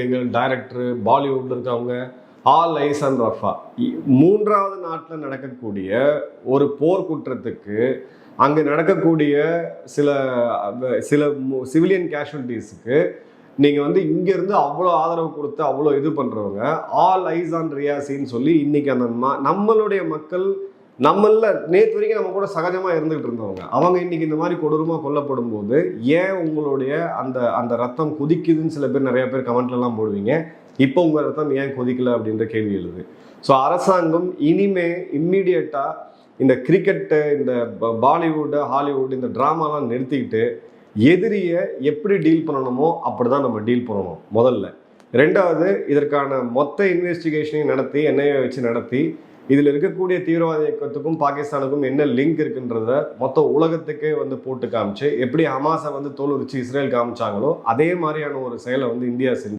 நடிகைகள், டைரக்டர், பாலிவுட் இருக்கவங்க, all eyes on Rafah. மூன்றாவது நாட்டில் நடக்கக்கூடிய ஒரு போர் குற்றத்துக்கு அங்கே நடக்கக்கூடிய சில சில சிவிலியன் கேஷுவலிட்டிஸுக்கு நீங்கள் வந்து இங்கேருந்து அவ்வளோ ஆதரவு கொடுத்து அவ்வளோ இது பண்ணுறவங்க ஆல் ஐஸ் ஆன் ரியாசின்னு சொல்லி இன்னைக்கு அந்த நம்மளுடைய மக்கள் நம்மள நேற்று வரைக்கும் நம்ம கூட சகஜமாக இருந்துகிட்டு இருந்தவங்க அவங்க இன்னைக்கு இந்த மாதிரி கொடூரமாக கொல்லப்படும் போது ஏன் உங்களுடைய அந்த அந்த ரத்தம் கொதிக்குதுன்னு சில பேர் நிறைய பேர் கமெண்ட்லாம் போடுவீங்க. இப்போ உங்கள் ரத்தம் ஏன் கொதிக்கல அப்படின்ற கேள்வி எழுது. ஸோ அரசாங்கம் இனிமே இம்மீடியட்டாக இந்த கிரிக்கெட்டு, இந்த பாலிவுட்டு, ஹாலிவுட், இந்த ட்ராமாலாம் நிறுத்திக்கிட்டு எதிரியை எப்படி டீல் பண்ணணுமோ அப்படி தான் நம்ம டீல் பண்ணணும் முதல்ல. ரெண்டாவது, இதற்கான மொத்த இன்வெஸ்டிகேஷனையும் நடத்தி என்ஐஏ வச்சு நடத்தி இதில் இருக்கக்கூடிய தீவிரவாத இயக்கத்துக்கும் பாகிஸ்தானுக்கும் என்ன லிங்க் இருக்குன்றத மொத்த உலகத்துக்கே வந்து போட்டு காமிச்சு எப்படி ஹமாஸை வந்து தோல் உரிச்சு இஸ்ரேல் காமிச்சாங்களோ அதே மாதிரியான ஒரு செயலை வந்து இந்தியா செஞ்சு